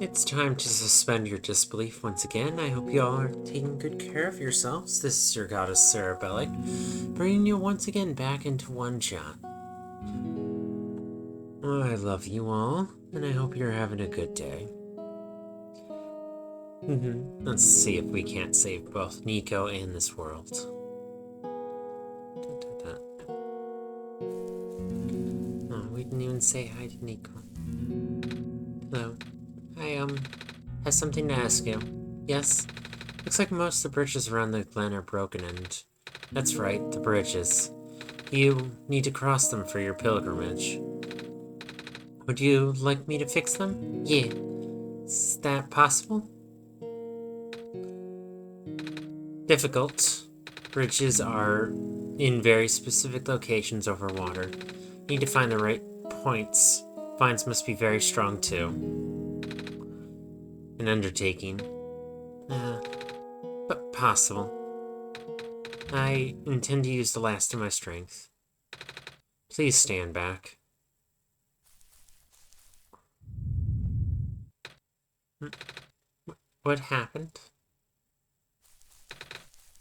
It's time to suspend your disbelief once again. I hope you all are taking good care of yourselves. This is your goddess Sarah Bellic, bringing you once again back into one shot. Oh, I love you all, and I hope you're having a good day. Let's see if we can't save both Niko and this world. Oh, we didn't even say hi to Niko. Hello. I have something to ask you. Yes? Looks like most of the bridges around the glen are broken, and that's right, the bridges. You need to cross them for your pilgrimage. Would you like me to fix them? Yeah. Is that possible? Difficult. Bridges are in very specific locations over water. You need to find the right points. Vines must be very strong too. An undertaking. But possible. I intend to use the last of my strength. Please stand back. What happened?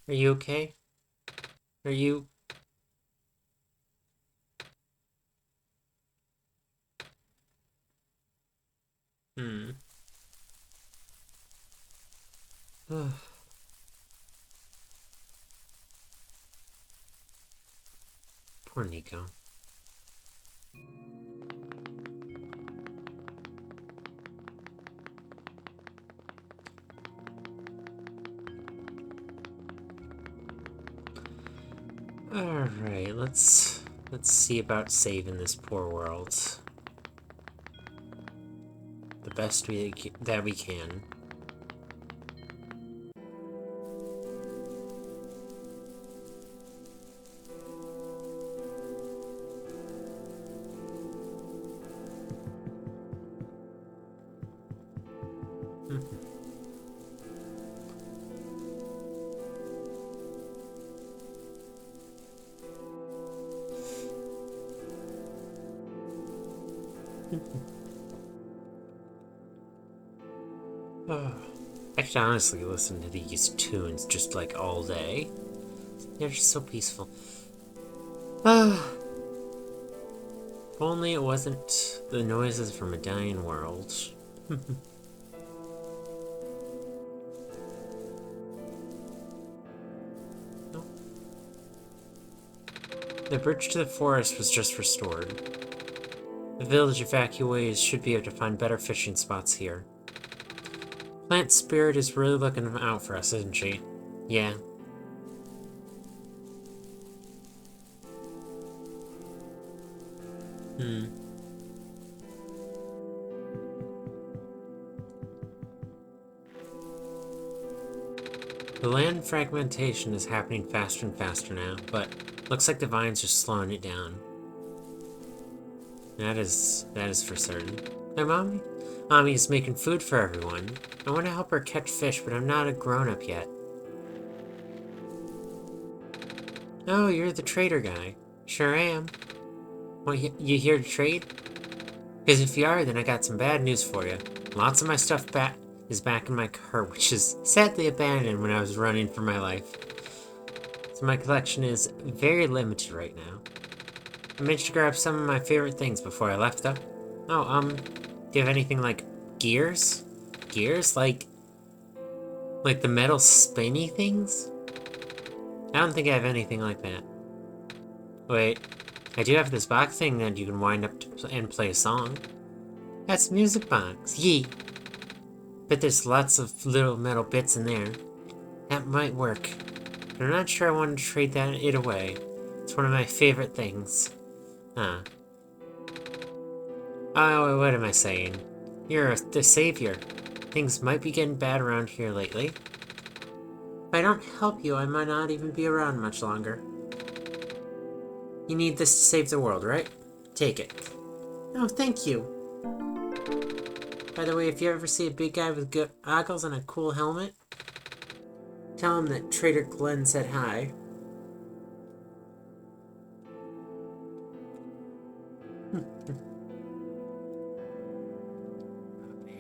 Are you okay? Are you... Poor Niko. Alright, let's see about saving this poor world. The best that we can. I could honestly listen to these tunes just like all day. They're just so peaceful. If only it wasn't the noises from a dying world. The bridge to the forest was just restored. The village evacuees should be able to find better fishing spots here. Plant Spirit is really looking out for us, isn't she? Yeah. The land fragmentation is happening faster and faster now, but looks like the vines are slowing it down. That is for certain. My Mommy's making food for everyone. I want to help her catch fish, but I'm not a grown-up yet. Oh, you're the trader guy. Sure am. Well, you here to trade? Because if you are, then I got some bad news for you. Lots of my stuff is back in my car, which is sadly abandoned when I was running for my life. So my collection is very limited right now. I managed to grab some of my favorite things before I left, though. Oh, do you have anything like gears? Gears? Like the metal spinny things? I don't think I have anything like that. Wait, I do have this box thing that you can wind up and play a song. That's a music box, yee! But there's lots of little metal bits in there. That might work, but I'm not sure I want to trade it away. It's one of my favorite things. Oh, what am I saying? You're the savior. Things might be getting bad around here lately. If I don't help you, I might not even be around much longer. You need this to save the world, right? Take it. Oh, thank you. By the way, if you ever see a big guy with good goggles and a cool helmet, tell him that Trader Glenn said hi.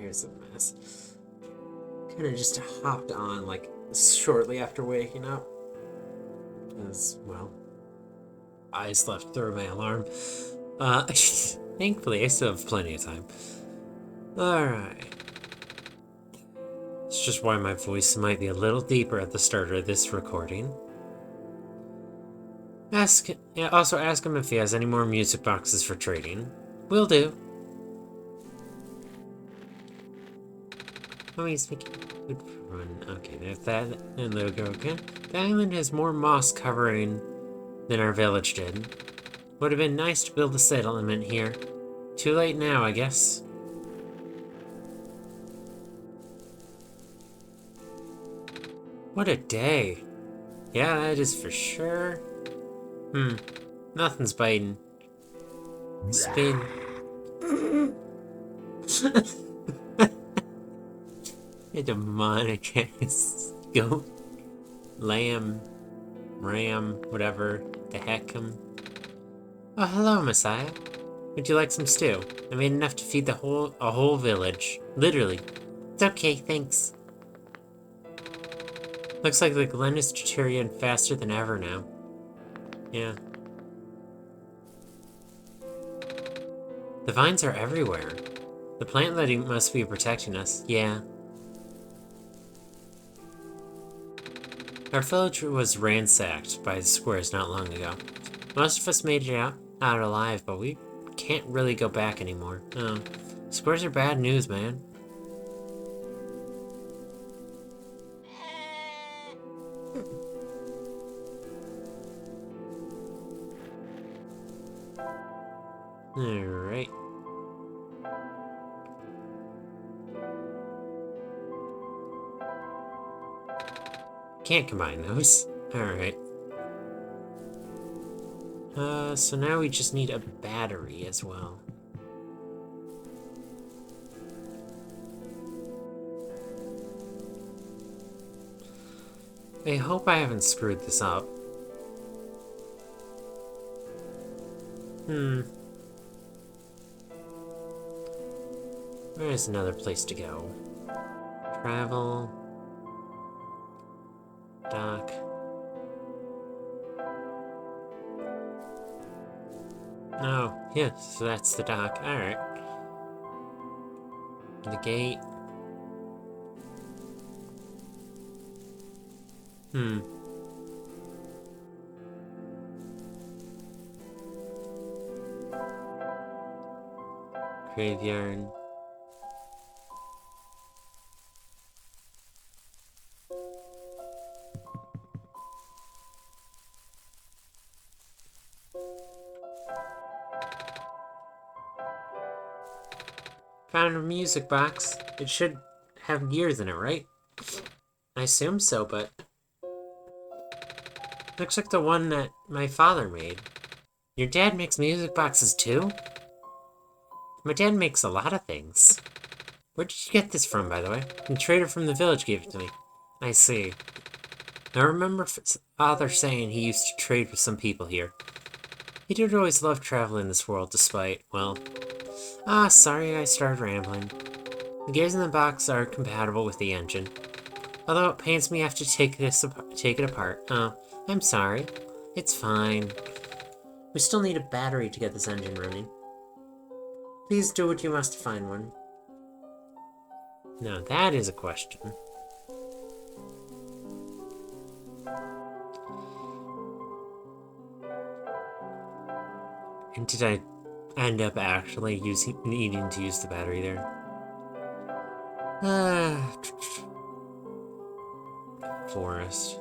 here's a mess. Kind of just hopped on, like, shortly after waking up. Because, well, I slept through my alarm. Thankfully, I still have plenty of time. Alright. It's just why my voice might be a little deeper at the start of this recording. Also ask him if he has any more music boxes for trading. Will do. Oh, he's making good run. Okay, there's that. And there we go again. The island has more moss covering than our village did. Would have been nice to build a settlement here. Too late now, I guess. What a day. Yeah, that is for sure. Nothing's biting. Spin. A demonic ass goat, lamb, ram, whatever the heck. Oh, hello, Messiah. Would you like some stew? I made enough to feed a whole village. Literally. It's okay, thanks. Looks like the Glen is deteriorating faster than ever now. Yeah. The vines are everywhere. The plant lady must be protecting us. Yeah. Our village was ransacked by the squares not long ago. Most of us made it out alive, but we can't really go back anymore. Oh, squares are bad news, man. Alright. Can't combine those. Alright. So now we just need a battery as well. I hope I haven't screwed this up. Where's another place to go? Travel. Dock. Oh, yeah, so that's the dock. Alright. The gate. Graveyard. Found a music box. It should have gears in it, right? I assume so, but... looks like the one that my father made. Your dad makes music boxes too? My dad makes a lot of things. Where did you get this from, by the way? The trader from the village gave it to me. I see. I remember father saying he used to trade with some people here. He did always love traveling this world despite, well... sorry I started rambling. The gears in the box are compatible with the engine. Although it pains me I have to take it apart. Oh, I'm sorry. It's fine. We still need a battery to get this engine running. Please do what you must to find one. Now that is a question. And did I end up actually needing to use the battery there? Forest.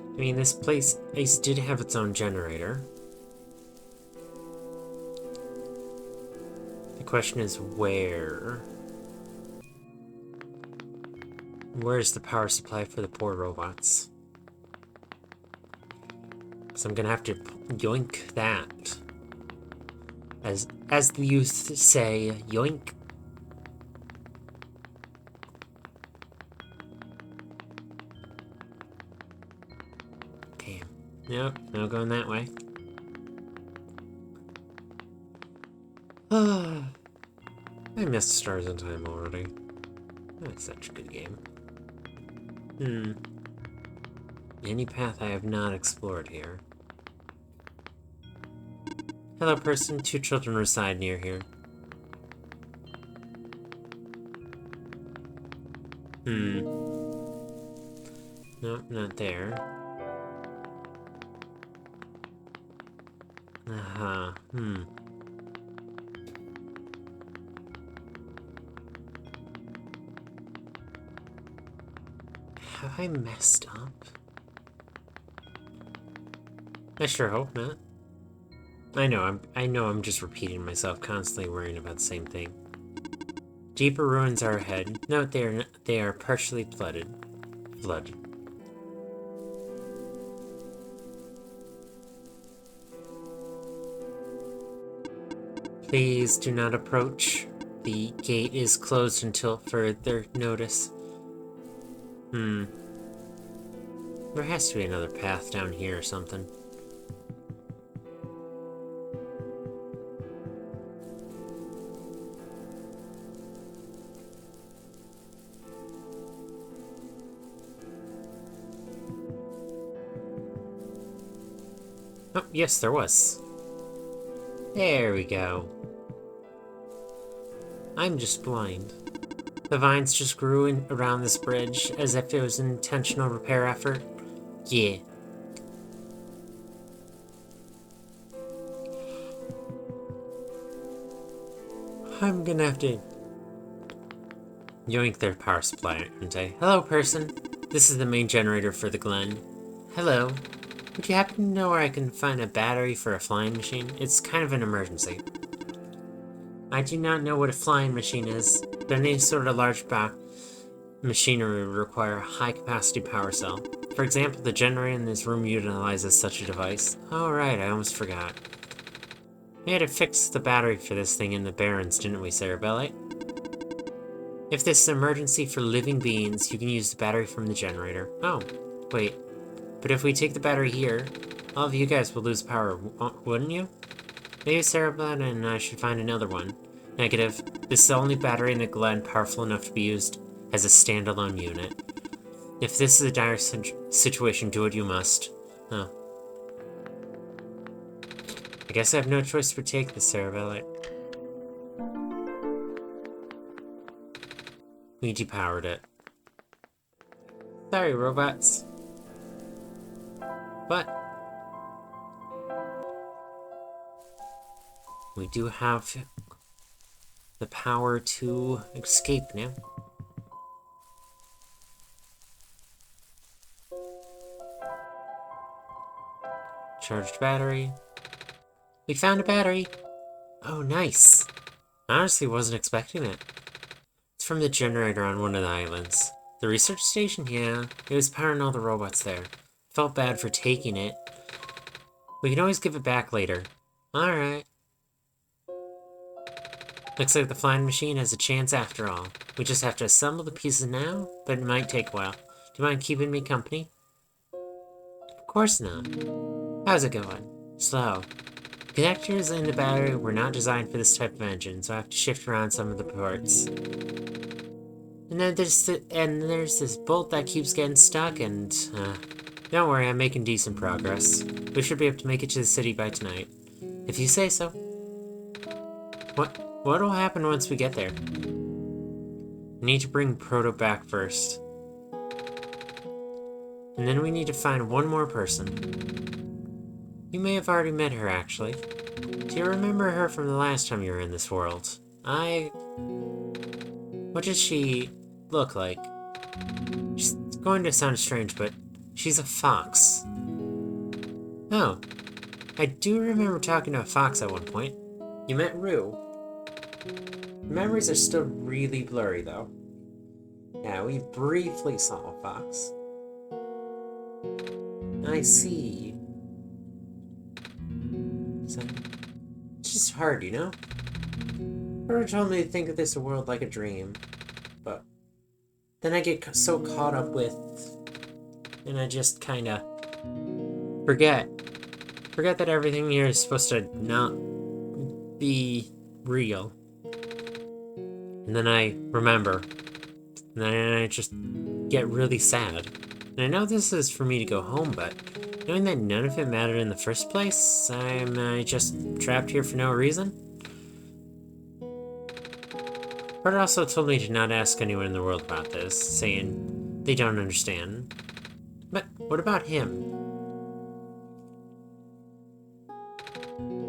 I mean, this place did have its own generator. The question is where? Where's the power supply for the poor robots? So I'm gonna have to yoink that. As the youth say, yoink. Damn. Nope, no going that way. I missed Stars in Time already. That's such a good game. Any path I have not explored here. Hello, person. 2 children reside near here. Nope, not there. Have I messed up? I sure hope not. I know I'm just repeating myself, constantly worrying about the same thing. Deeper ruins are ahead. Note they are partially flooded. Please do not approach. The gate is closed until further notice. There has to be another path down here or something. Oh, yes, there was. There we go. I'm just blind. The vines just grew around this bridge as if it was an intentional repair effort. Yeah. I'm gonna have to yoink their power supply, aren't I? Hello, person. This is the main generator for the Glen. Hello. Would you happen to know where I can find a battery for a flying machine? It's kind of an emergency. I do not know what a flying machine is, but any sort of large machinery would require a high-capacity power cell. For example, the generator in this room utilizes such a device. Oh right, I almost forgot. We had to fix the battery for this thing in the Barrens, didn't we, Cerebellite? If this is an emergency for living beings, you can use the battery from the generator. Oh, wait. But if we take the battery here, all of you guys will lose power, wouldn't you? Maybe Cerebellite and I should find another one. Negative. This is the only battery in the Glen powerful enough to be used as a standalone unit. If this is a dire situation, do what you must. Oh. I guess I have no choice but to take this, Cerebellite. We depowered it. Sorry, robots. But we do have the power to escape now. Charged battery. We found a battery! Oh, nice! I honestly wasn't expecting it. It's from the generator on one of the islands. The research station? Yeah, it was powering all the robots there. Felt bad for taking it. We can always give it back later. Alright. Looks like the flying machine has a chance after all. We just have to assemble the pieces now, but it might take a while. Do you mind keeping me company? Of course not. How's it going? Slow. Connectors in the battery were not designed for this type of engine, so I have to shift around some of the parts. And then there's this bolt that keeps getting stuck, and don't worry, I'm making decent progress. We should be able to make it to the city by tonight. If you say so. What'll happen once we get there? We need to bring Proto back first. And then we need to find one more person. You may have already met her, actually. Do you remember her from the last time you were in this world? What does she look like? She's going to sound strange, but she's a fox. Oh. I do remember talking to a fox at one point. You met Rue. Memories are still really blurry, though. Yeah, we briefly saw a fox. I see. So, it's just hard, you know? Her told me to think of this world like a dream, then I get so caught up with, and I just kinda Forget that everything here is supposed to not be real. And then I remember. And then I just get really sad. And I know this is for me to go home, but knowing that none of it mattered in the first place, am I just trapped here for no reason? But it also told me to not ask anyone in the world about this, saying they don't understand. But what about him?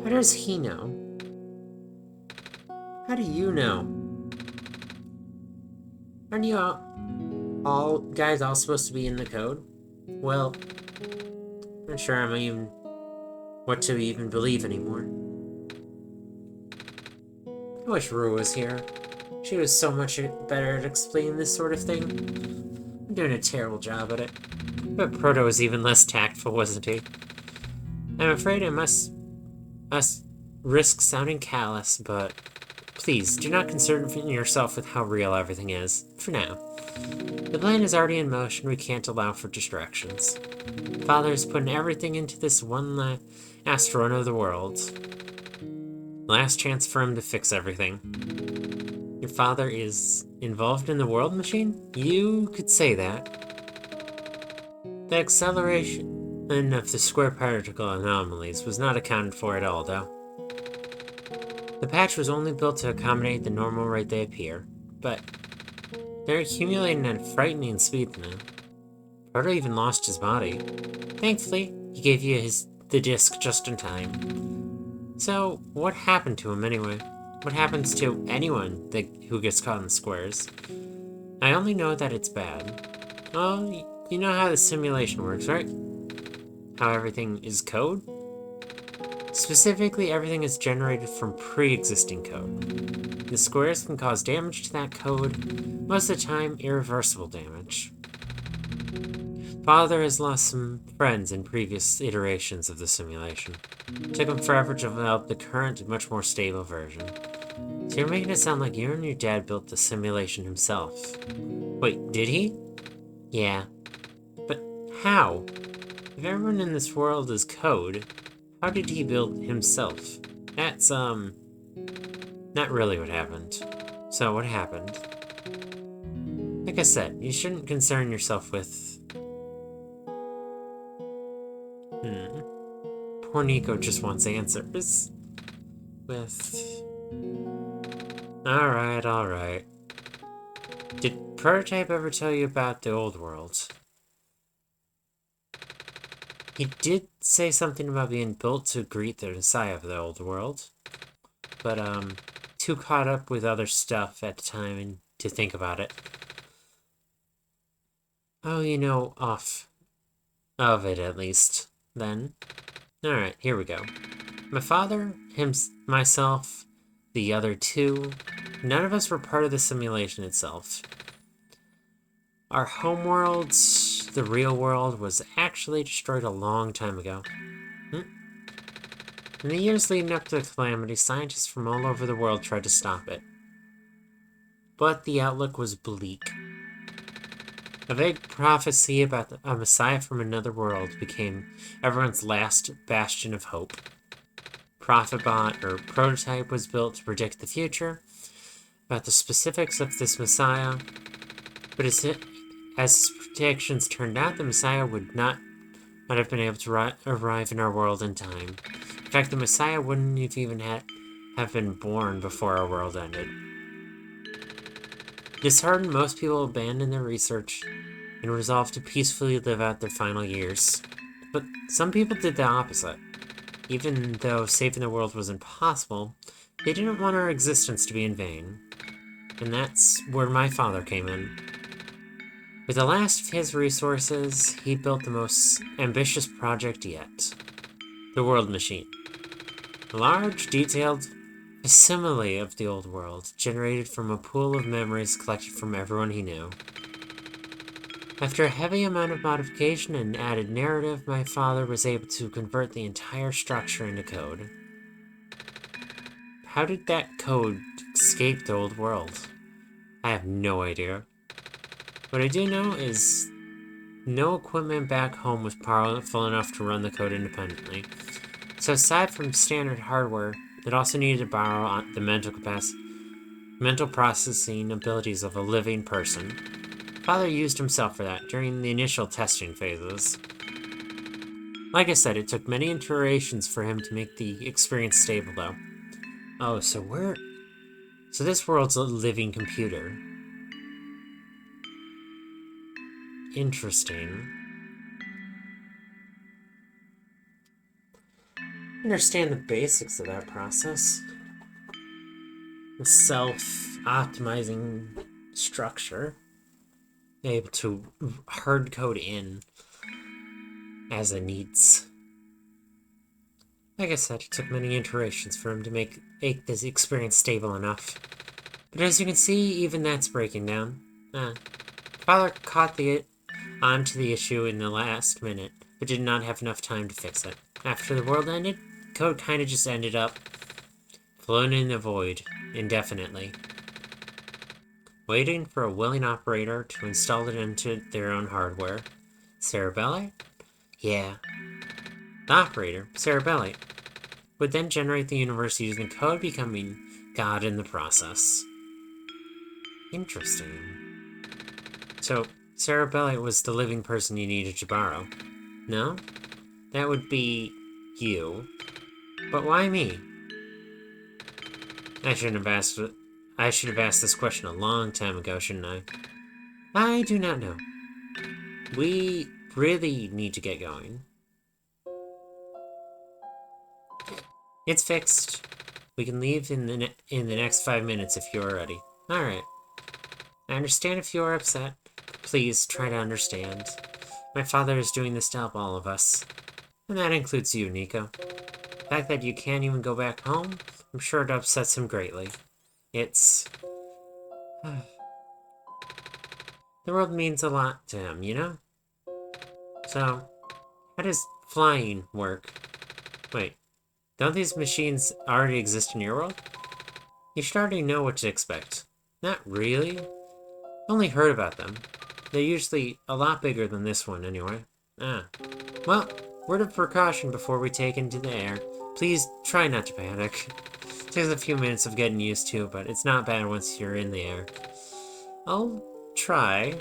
How does he know? How do you know? Aren't you all guys all supposed to be in the code? Well, I'm not sure I'm even what to even believe anymore. I wish Rue was here. She was so much better at explaining this sort of thing. I'm doing a terrible job at it. But Proto was even less tactful, wasn't he? I'm afraid I must risk sounding callous, but please, do not concern yourself with how real everything is, for now. The plan is already in motion, we can't allow for distractions. Father is putting everything into this one last run of the world. Last chance for him to fix everything. Your father is involved in the world machine? You could say that. The acceleration of the square particle anomalies was not accounted for at all, though. The patch was only built to accommodate the normal rate they appear, but they're accumulating at a frightening speed now. Proto even lost his body. Thankfully, he gave you the disc just in time. So, what happened to him anyway? What happens to anyone who gets caught in the squares? I only know that it's bad. Well, you know how the simulation works, right? How everything is code? Specifically, everything is generated from pre-existing code. The squares can cause damage to that code, most of the time irreversible damage. Father has lost some friends in previous iterations of the simulation. It took him forever to develop the current, much more stable version. So you're making it sound like you and your dad built the simulation himself. Wait, did he? Yeah. But how? If everyone in this world is code, how did he build himself? That's, not really what happened. So what happened? Like I said, you shouldn't concern yourself with... Poor Niko just wants answers. Alright. Did Prototype ever tell you about the old world? He did say something about being built to greet the Messiah of the old world. But, too caught up with other stuff at the time to think about it. Oh, you know, off of it at least, then. Alright, here we go. My father, myself, the other two, none of us were part of the simulation itself. Our homeworld, the real world, was actually destroyed a long time ago. In the years leading up to the calamity, scientists from all over the world tried to stop it. But the outlook was bleak. A vague prophecy about a messiah from another world became everyone's last bastion of hope. Prophetbot, or Prototype, was built to predict the future, about the specifics of this messiah, but as his predictions turned out, the messiah would not have been able to arrive in our world in time. In fact, the messiah wouldn't have even have been born before our world ended. Disheartened, most people abandoned their research and resolved to peacefully live out their final years. But some people did the opposite. Even though saving the world was impossible, they didn't want our existence to be in vain. And that's where my father came in. With the last of his resources, he built the most ambitious project yet. The World Machine. A large, detailed facsimile of the old world, generated from a pool of memories collected from everyone he knew. After a heavy amount of modification and added narrative, my father was able to convert the entire structure into code. How did that code escape the old world? I have no idea. What I do know is no equipment back home was powerful enough to run the code independently. So aside from standard hardware, it also needed to borrow the mental processing abilities of a living person. Father used himself for that during the initial testing phases. Like I said, it took many iterations for him to make the experience stable, though. Oh, so this world's a living computer. Interesting. Understand the basics of that process. The self-optimizing structure. Able to hard code in as it needs. Like I said, it took many iterations for him to make this experience stable enough. But as you can see, even that's breaking down. Father caught onto the issue in the last minute, but did not have enough time to fix it. After the world ended, code kinda just ended up floating in the void indefinitely, waiting for a willing operator to install it into their own hardware. Cerebellite? Yeah. The operator, Cerebellite, would then generate the universe using code, becoming God in the process. Interesting. So, Cerebellite was the living person you needed to borrow. No? That would be you. But why me? I should have asked this question a long time ago, shouldn't I? I do not know. We really need to get going. It's fixed. We can leave in the next 5 minutes if you're ready. Alright. I understand if you're upset. Please try to understand. My father is doing this to help all of us. And that includes you, Niko. The fact that you can't even go back home, I'm sure it upsets him greatly. It's... the world means a lot to him, you know? So, how does flying work? Wait, don't these machines already exist in your world? You should already know what to expect. Not really. Only heard about them. They're usually a lot bigger than this one, anyway. Well, word of precaution before we take into the air. Please try not to panic. Takes a few minutes of getting used to, but it's not bad once you're in the air. I'll try.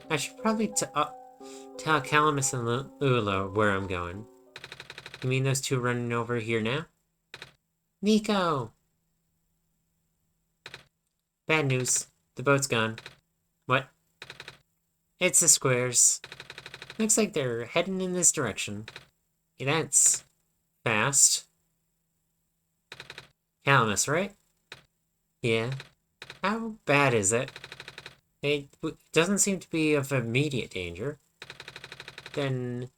I should probably tell Calamus and Lula where I'm going. You mean those two running over here now? Niko! Bad news. The boat's gone. What? It's the squares. Looks like they're heading in this direction. Yeah, that's fast. Calamus, right? Yeah. How bad is it? It doesn't seem to be of immediate danger. Then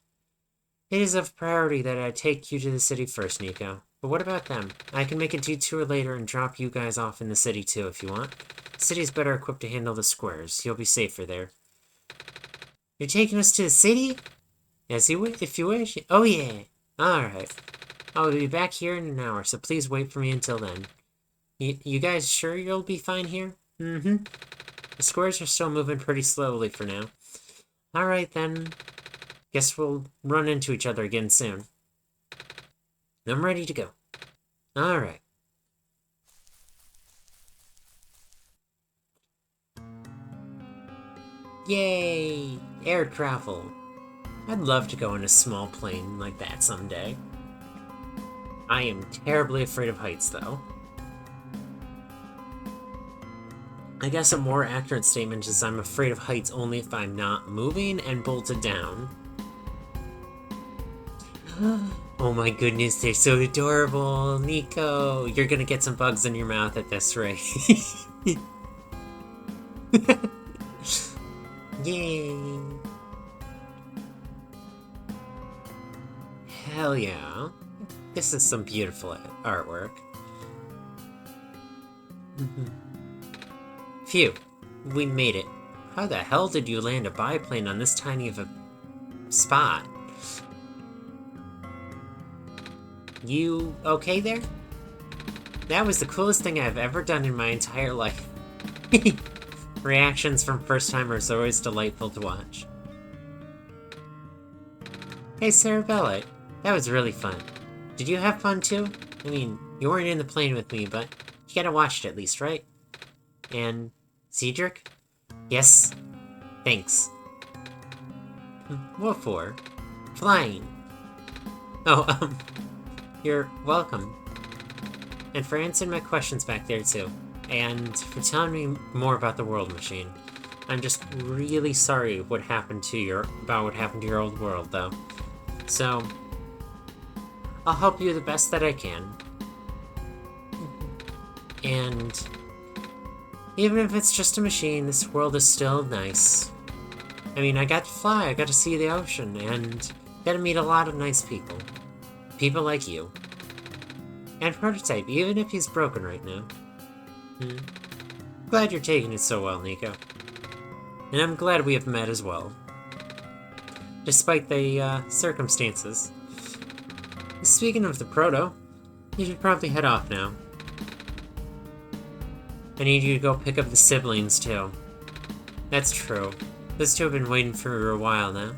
it is of priority that I take you to the city first, Niko. But what about them? I can make a detour later and drop you guys off in the city too if you want. The city's better equipped to handle the squares. You'll be safer there. You're taking us to the city? Yes, if you wish. Oh yeah. Alright. I'll be back here in an hour, so please wait for me until then. You guys sure you'll be fine here? Mm-hmm. The squares are still moving pretty slowly for now. Alright then. Guess we'll run into each other again soon. I'm ready to go. Alright. Yay! Air travel. I'd love to go in a small plane like that someday. I am terribly afraid of heights, though. I guess a more accurate statement is I'm afraid of heights only if I'm not moving and bolted down. Oh my goodness, they're so adorable! Niko, you're gonna get some bugs in your mouth at this rate. Yay! Hell yeah. This is some beautiful artwork. Phew, we made it. How the hell did you land a biplane on this tiny of a spot? You okay there? That was the coolest thing I've ever done in my entire life. Reactions from first-timers are always delightful to watch. Hey, Sarabella, that was really fun. Did you have fun too? I mean, you weren't in the plane with me, but you gotta watch it at least, right? And Cedric? Yes? Thanks. What for? Flying. Oh, you're welcome. And for answering my questions back there too. And for telling me more about the world machine. I'm just really sorry about what happened to your old world, though. So, I'll help you the best that I can. And even if it's just a machine, this world is still nice. I mean, I got to fly, I got to see the ocean, and got to meet a lot of nice people. People like you. And Prototype, even if he's broken right now. Glad you're taking it so well, Niko. And I'm glad we have met as well. Despite the, circumstances. Speaking of the Proto, you should probably head off now. I need you to go pick up the siblings, too. That's true. Those two have been waiting for a while now.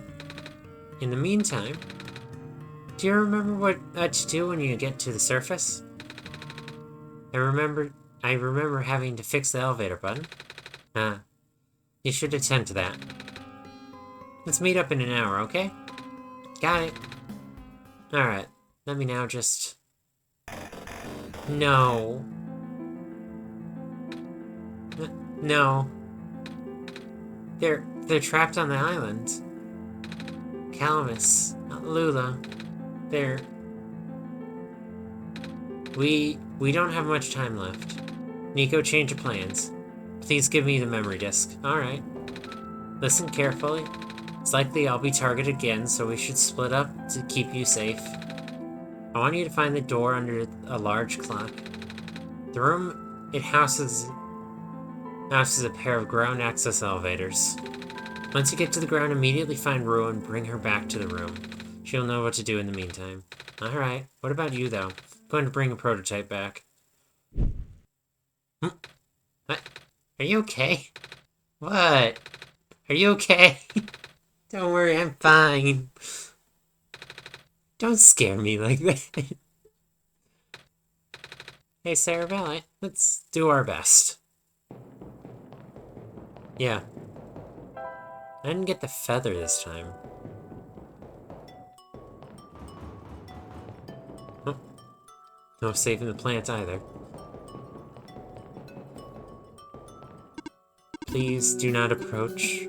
In the meantime, do you remember what to do when you get to the surface? I remember having to fix the elevator button. You should attend to that. Let's meet up in an hour, okay? Got it. Alright, let me now just... No. No. They're trapped on the island. Calamus, Lula, We don't have much time left. Niko, change your plans. Please give me the memory disk. Alright. Listen carefully. It's likely I'll be targeted again, so we should split up to keep you safe. I want you to find the door under a large clock. The room, it houses a pair of ground access elevators. Once you get to the ground, immediately find Rue and bring her back to the room. She'll know what to do in the meantime. Alright, what about you, though? I'm going to bring a Prototype back. What? Are you okay? What? Are you okay? Don't worry, I'm fine. Don't scare me like that. Hey, Sarabella, let's do our best. Yeah. I didn't get the feather this time. Oh. No saving the plant either. Please do not approach.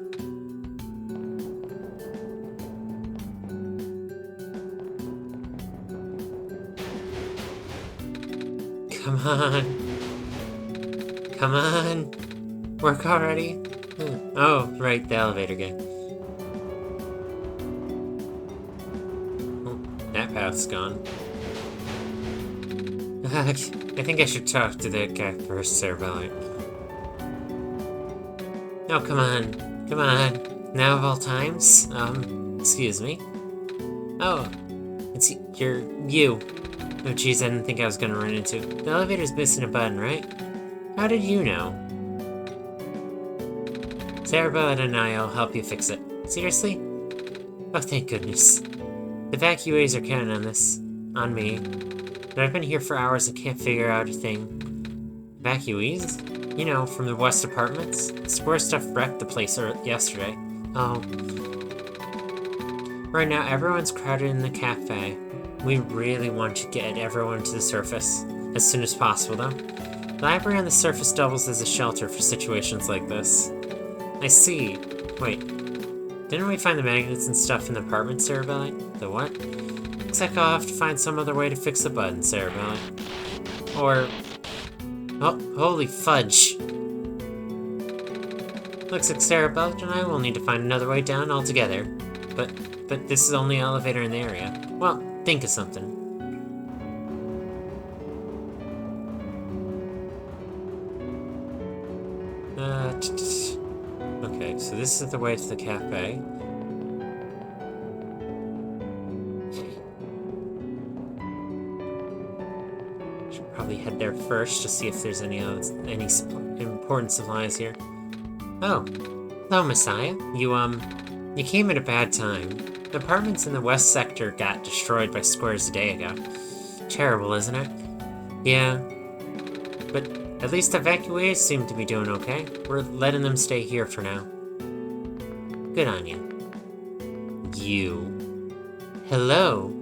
Come on. Come on. Work already. Oh, right, the elevator guy. Oh, that path's gone. I think I should talk to that guy first, Sarabella. Oh, come on. Come on. Now of all times? Excuse me? Oh, it's you. Oh, jeez, I didn't think I was gonna run into. The elevator's missing a button, right? How did you know? Sarabella and I'll help you fix it. Seriously? Oh, thank goodness. The evacuees are counting on this. On me. But I've been here for hours and can't figure out a thing. Evacuees? You know, from the West Apartments? Square stuff wrecked the place yesterday. Oh. Right now, everyone's crowded in the cafe. We really want to get everyone to the surface as soon as possible, though. The library on the surface doubles as a shelter for situations like this. I see. Wait. Didn't we find the magnets and stuff in the apartment, Sarabella? The what? Looks like I'll have to find some other way to fix the button, Sarabella. Or... Oh, holy fudge. Looks like Sarabella and I will need to find another way down altogether. But this is the only elevator in the area. Well, think of something. Okay, so this is the way to the cafe. Should probably head there first to see if there's any important supplies here. Oh, hello, Messiah. You came at a bad time. The apartments in the west sector got destroyed by squares a day ago. Terrible, isn't it? Yeah. But at least evacuees seem to be doing okay. We're letting them stay here for now. Good on you. You. Hello?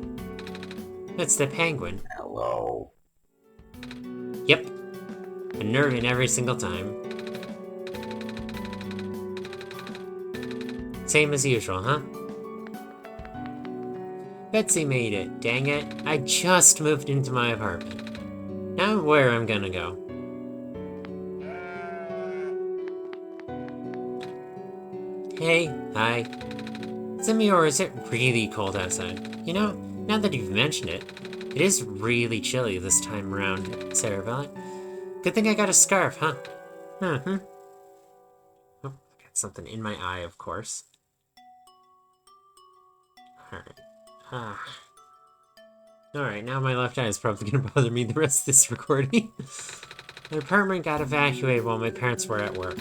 It's the penguin. Hello. Yep. Unnerving every single time. Same as usual, huh? Betsy made it, dang it. I just moved into my apartment. Now where I'm gonna go. Hey, hi. Simi, or is it really cold outside? You know, now that you've mentioned it, it is really chilly this time around, Cerebelli. Good thing I got a scarf, huh? Mm-hmm. Oh, I got something in my eye, of course. Alright. Alright, now my left eye is probably gonna bother me the rest of this recording. My apartment got evacuated while my parents were at work.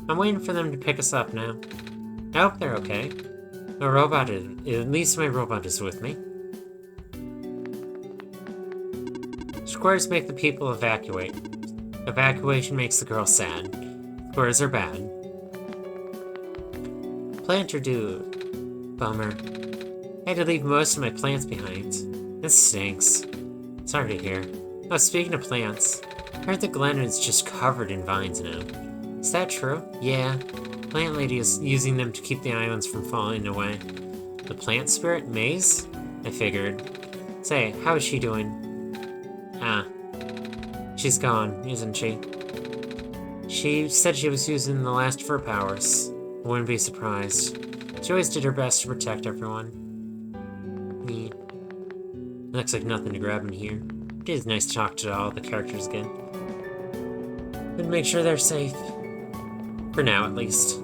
I'm waiting for them to pick us up now. I hope they're okay. At least my robot is with me. Squares make the people evacuate. Evacuation makes the girl sad. Squares are bad. Planter dude. Bummer. I had to leave most of my plants behind. This stinks. Sorry to hear. Oh, speaking of plants, I heard the Glen is just covered in vines now. Is that true? Yeah. Plant lady is using them to keep the islands from falling away. The plant spirit, Maze? I figured. Say, how is she doing? Ah. She's gone, isn't she? She said she was using the last of her powers. I wouldn't be surprised. She always did her best to protect everyone. Neat. Looks like nothing to grab in here. It is nice to talk to all the characters again. But make sure they're safe. For now, at least.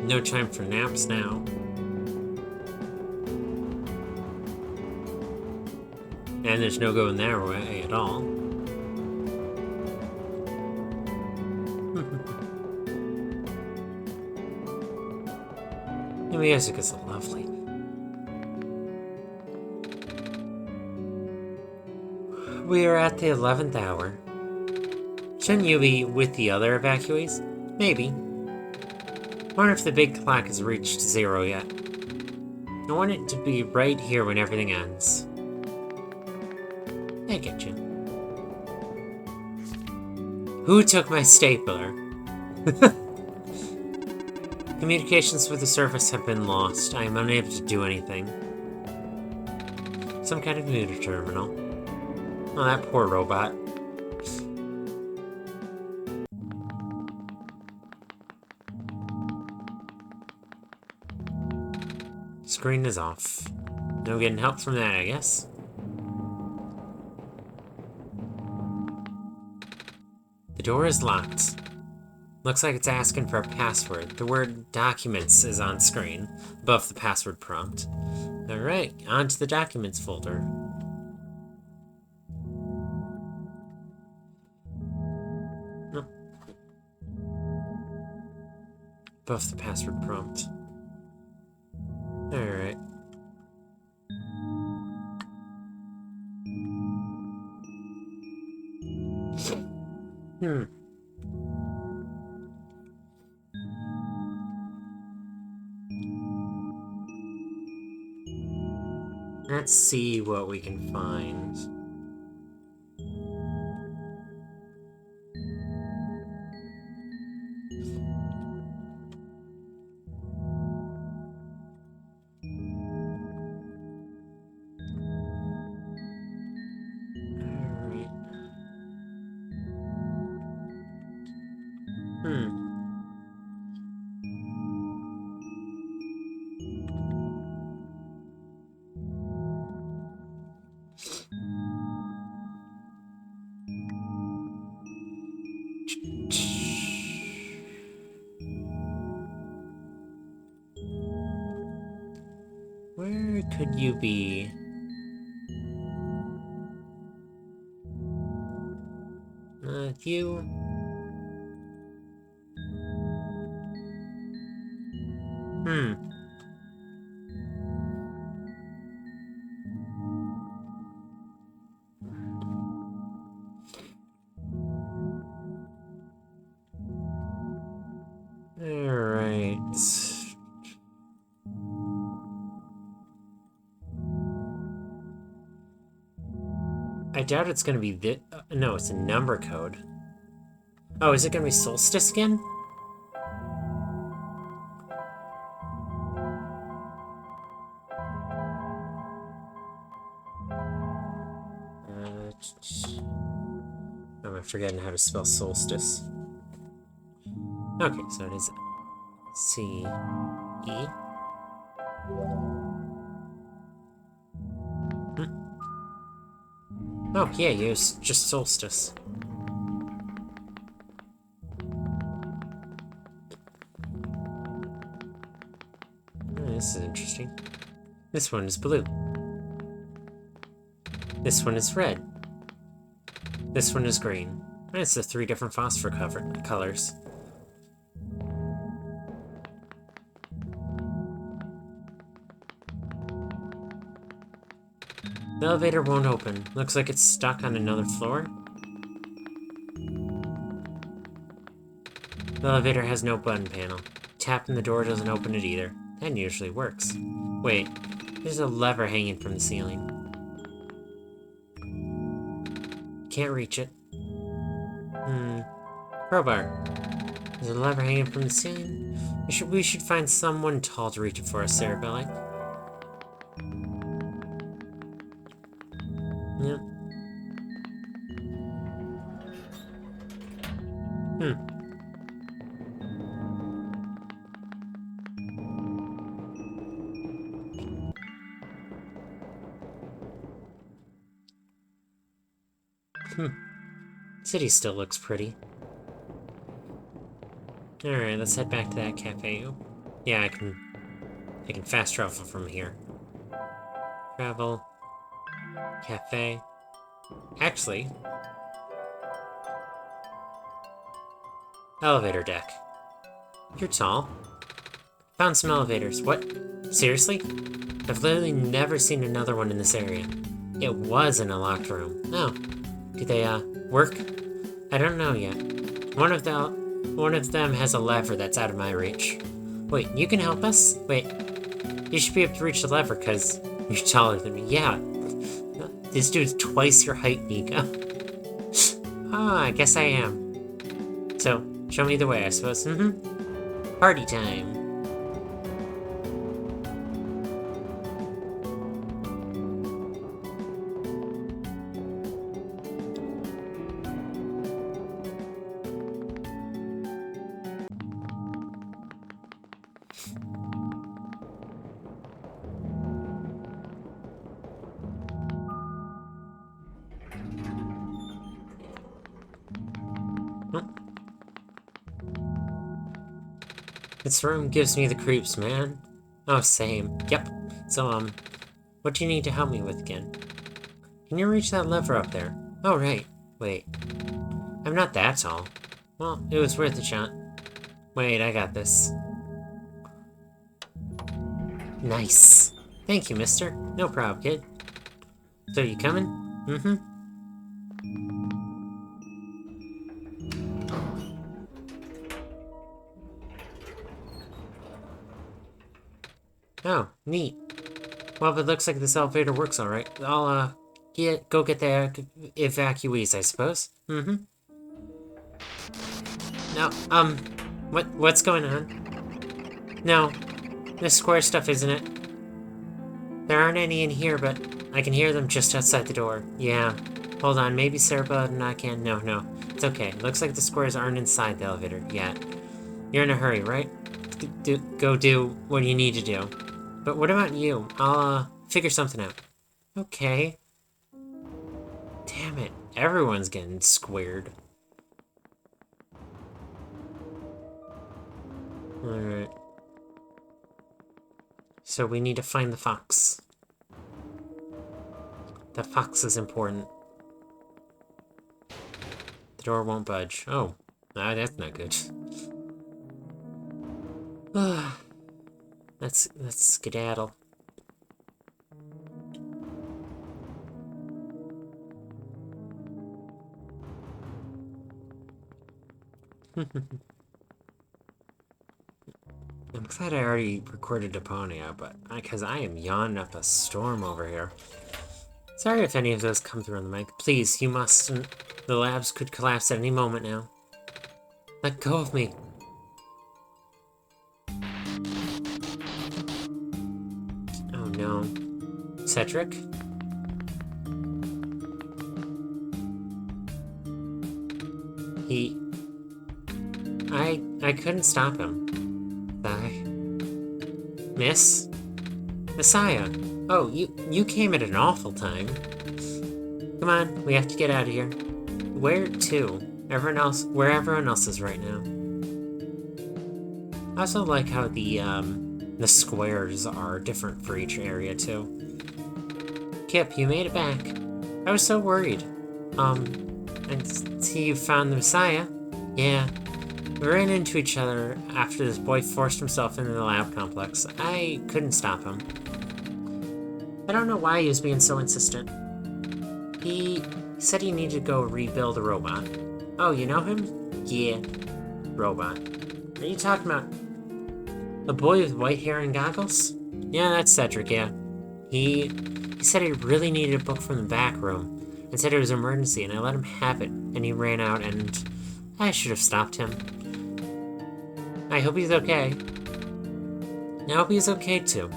No time for naps now. And there's no going that way at all. The music is lovely. We are at the 11th hour. Shouldn't you be with the other evacuees? Maybe. I wonder if the big clock has reached 0 yet. I want it to be right here when everything ends. I get you. Who took my stapler? Communications with the surface have been lost. I am unable to do anything. Some kind of neuter terminal. Oh, that poor robot. Screen is off. No getting help from that, I guess. The door is locked. Looks like it's asking for a password. The word documents is on screen, above the password prompt. Alright, on to the documents folder. No. Above the password prompt. Alright. Let's see what we can find. Alright. Where could you be? You. Alright. I doubt it's gonna be this. No, it's a number code. Oh, is it gonna be Solstice again? I'm forgetting how to spell solstice. Okay, so it is C E. Oh, yeah, use just solstice. Oh, this is interesting. This one is blue. This one is red. This one is green. And it's the 3 different phosphor colors. The elevator won't open. Looks like it's stuck on another floor. The elevator has no button panel. Tapping the door doesn't open it either. That usually works. Wait, there's a lever hanging from the ceiling. Can't reach it. Crowbar. There's a lever hanging from the ceiling. We should find someone tall to reach it for us, Cerebelli. Yep. City still looks pretty. Alright, let's head back to that cafe. Yeah, I can fast travel from here. Travel. Cafe. Actually. Elevator deck. You're tall. Found some elevators. What? Seriously? I've literally never seen another one in this area. It was in a locked room. Oh. Do they, work? I don't know yet. One of them has a lever that's out of my reach. Wait, you can help us? Wait. You should be able to reach the lever, because you're taller than me. Yeah. This dude's twice your height, Niko. Ah, I guess I am. So, show me the way, I suppose. Party time. This room gives me the creeps, man. Oh, same. Yep. So, what do you need to help me with again? Can you reach that lever up there? Oh, right. Wait. I'm not that tall. Well, it was worth a shot. Wait, I got this. Nice. Thank you, mister. No problem, kid. So, you coming? Oh, neat. Well, it looks like this elevator works alright. I'll, go get the evacuees, I suppose. No, what's going on? No, this square stuff, isn't it? There aren't any in here, but I can hear them just outside the door. Yeah. Hold on, maybe Cerebella and I can. No. It's okay. Looks like the squares aren't inside the elevator yet. You're in a hurry, right? Go do what you need to do. But what about you? I'll, figure something out. Okay. Damn it. Everyone's getting squared. Alright. So we need to find the fox. The fox is important. The door won't budge. Oh, that's not good. Let's skedaddle. I'm glad I already recorded Deponia, but because I am yawning up a storm over here. Sorry if any of those come through on the mic. Please, you mustn't. The labs could collapse at any moment now. Let go of me. Oh no. Cedric? I couldn't stop him. Miss? Messiah! Oh, you came at an awful time. Come on, we have to get out of here. Where to? Where everyone else is right now. I also like how the squares are different for each area, too. Kip, you made it back. I was so worried. I see you found the Messiah. Yeah. We ran into each other after this boy forced himself into the lab complex. I couldn't stop him. I don't know why he was being so insistent. He said he needed to go rebuild a robot. Oh, you know him? Yeah. Robot. Are you talking about the boy with white hair and goggles? Yeah, that's Cedric, yeah. He said he really needed a book from the back room and said it was an emergency, and I let him have it, and he ran out, and I should have stopped him. I hope he's okay. I hope he's okay, too.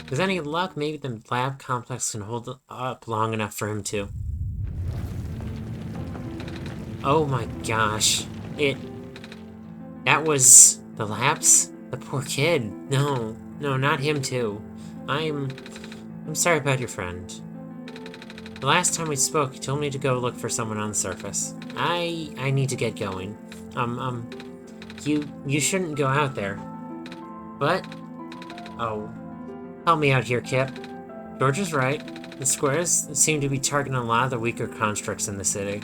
With any luck, maybe the lab complex can hold up long enough for him to. Oh my gosh. That was the labs? The poor kid. No, not him too. I'm sorry about your friend. The last time we spoke, you told me to go look for someone on the surface. I need to get going. You shouldn't go out there. But, oh, help me out here, Kip. George is right. The squares seem to be targeting a lot of the weaker constructs in the city.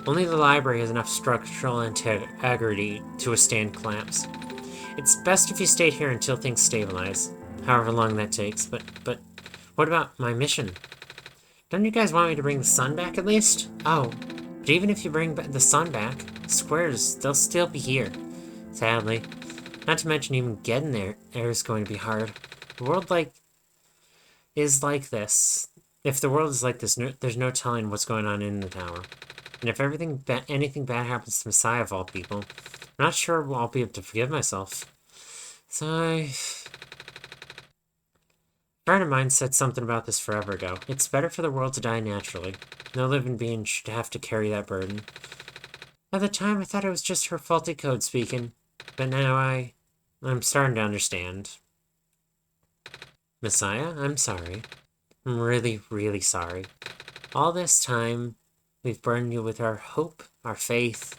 Only the library has enough structural integrity to withstand collapse. It's best if you stay here until things stabilize, however long that takes. But what about my mission? Don't you guys want me to bring the sun back at least? Oh, but even if you bring the sun back, squares, they'll still be here. Sadly. Not to mention even getting there is going to be hard. The world is like this. If the world is like this, there's no telling what's going on in the tower. And if anything bad happens to Messiah of all people, I'm not sure I'll be able to forgive myself. So a friend of mine said something about this forever ago. It's better for the world to die naturally. No living being should have to carry that burden. At the time, I thought it was just her faulty code speaking. But now I'm starting to understand. Messiah, I'm sorry. I'm really, really sorry. All this time, we've burdened you with our hope, our faith,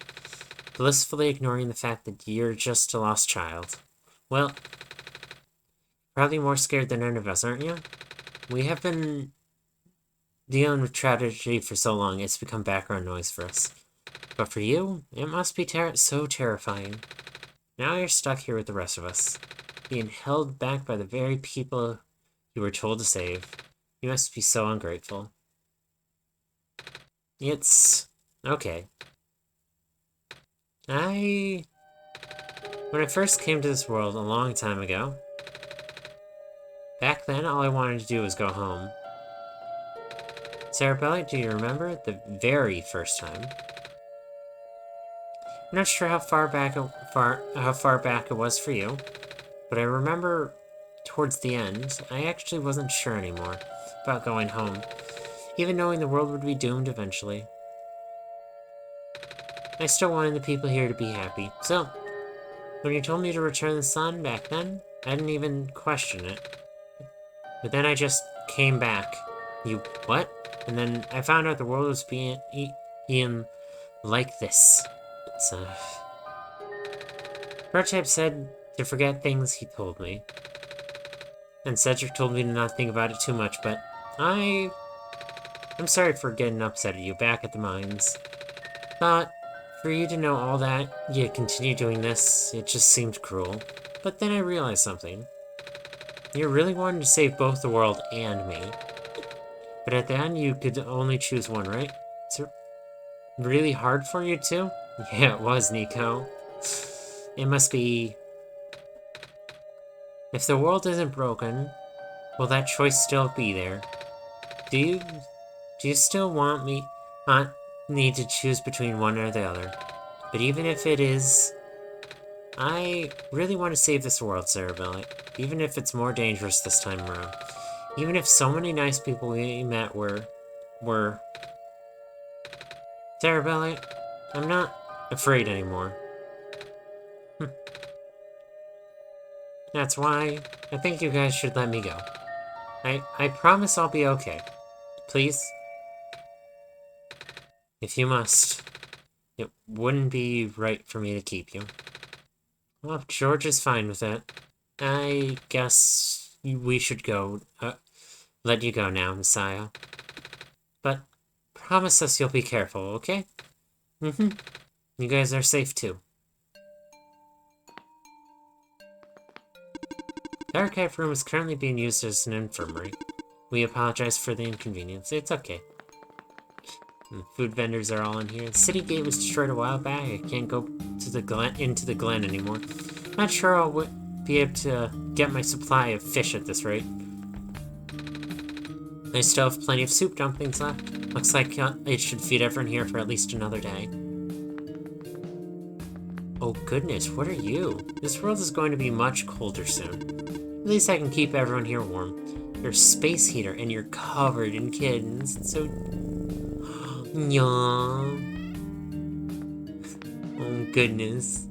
blissfully ignoring the fact that you're just a lost child. Well, probably more scared than any of us, aren't you? We have been dealing with tragedy for so long, it's become background noise for us. But for you, it must be so terrifying. Now you're stuck here with the rest of us, being held back by the very people you were told to save. You must be so ungrateful. It's okay. When I first came to this world a long time ago, back then all I wanted to do was go home. Sarabelli, do you remember the very first time? I'm not sure how far back it was for you, but I remember towards the end, I actually wasn't sure anymore about going home, even knowing the world would be doomed eventually. I still wanted the people here to be happy, so when you told me to return the sun back then, I didn't even question it. But then I just came back. You what? And then I found out the world was being like this. So, Prototype said to forget things he told me. And Cedric told me to not think about it too much, but I'm sorry for getting upset at you back at the mines. Thought, for you to know all that, you continue doing this, it just seemed cruel. But then I realized something. You really wanted to save both the world and me. But at the end, you could only choose one, right? Is it really hard for you too? Yeah, it was, Niko. It must be... If the world isn't broken, will that choice still be there? Do you still want me to choose between one or the other? But even if it is, I really want to save this world, Cerebelli. Even if it's more dangerous this time around. Even if so many nice people we met were... Cerebelli, I'm not afraid anymore. That's why I think you guys should let me go. I promise I'll be okay. Please? If you must. It wouldn't be right for me to keep you. Well, if George is fine with it, I guess we should go. Let you go now, Messiah. But promise us you'll be careful, okay? Mm-hmm. You guys are safe too. The archive room is currently being used as an infirmary. We apologize for the inconvenience. It's okay. And the food vendors are all in here. The city gate was destroyed a while back. I can't go to into the glen anymore. Not sure I'll be able to get my supply of fish at this rate. I still have plenty of soup dumplings left. Looks like it should feed everyone here for at least another day. Oh goodness, what are you? This world is going to be much colder soon. At least I can keep everyone here warm. You're a space heater and you're covered in kittens. It's so... Nyah. Oh goodness.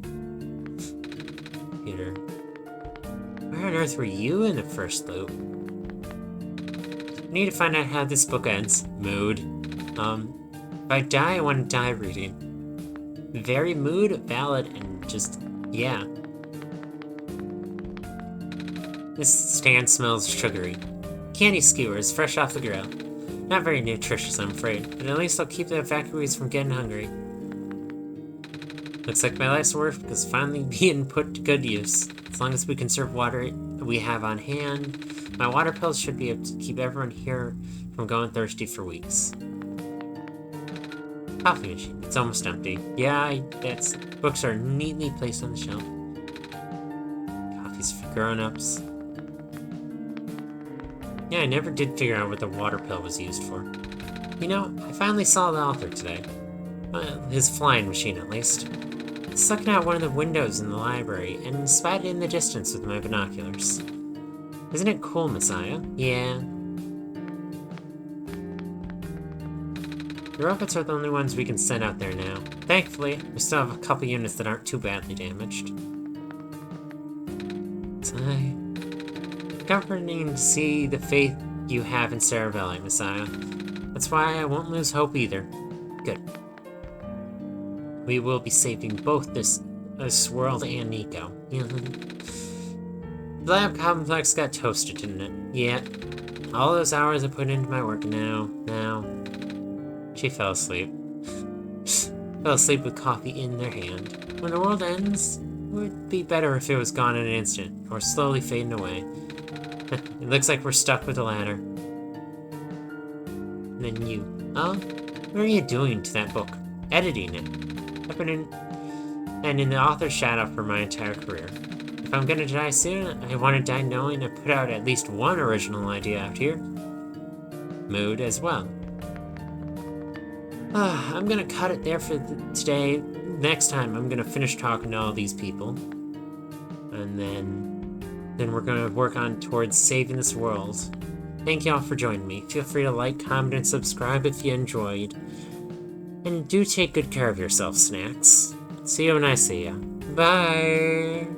Peter. Where on earth were you in the first loop? I need to find out how this book ends. Mood. If I die, I want to die reading. Very mood, valid, and just, yeah. This stand smells sugary. Candy skewers, fresh off the grill. Not very nutritious, I'm afraid, but at least I'll keep the evacuees from getting hungry. Looks like my life's work is finally being put to good use. As long as we conserve water we have on hand, my water pills should be able to keep everyone here from going thirsty for weeks. Coffee machine. It's almost empty. Yeah, books are neatly placed on the shelf. Coffee's for grown-ups. Yeah, I never did figure out what the water pill was used for. You know, I finally saw the author today. His flying machine, at least. Stuck out one of the windows in the library and spied it in the distance with my binoculars. Isn't it cool, Messiah? Yeah. The robots are the only ones we can send out there now. Thankfully, we still have a couple units that aren't too badly damaged. It's comforting to see the faith you have in Cerebelli, Messiah. That's why I won't lose hope either. Good. We will be saving both this world and Niko. The lab complex got toasted, didn't it? Yeah. All those hours I put into my work now. She fell asleep. Fell asleep with coffee in their hand. When the world ends, it would be better if it was gone in an instant, or slowly fading away. It looks like we're stuck with the ladder. And then you. Oh? What are you doing to that book? Editing it. I've been in the author's shadow for my entire career. If I'm gonna die soon, I want to die knowing I put out at least one original idea out here. Mood as well. I'm gonna cut it there for today. Next time, I'm gonna finish talking to all these people. And then we're gonna work on towards saving this world. Thank y'all for joining me. Feel free to like, comment, and subscribe if you enjoyed. And do take good care of yourself, Snacks. See you when I see ya. Bye!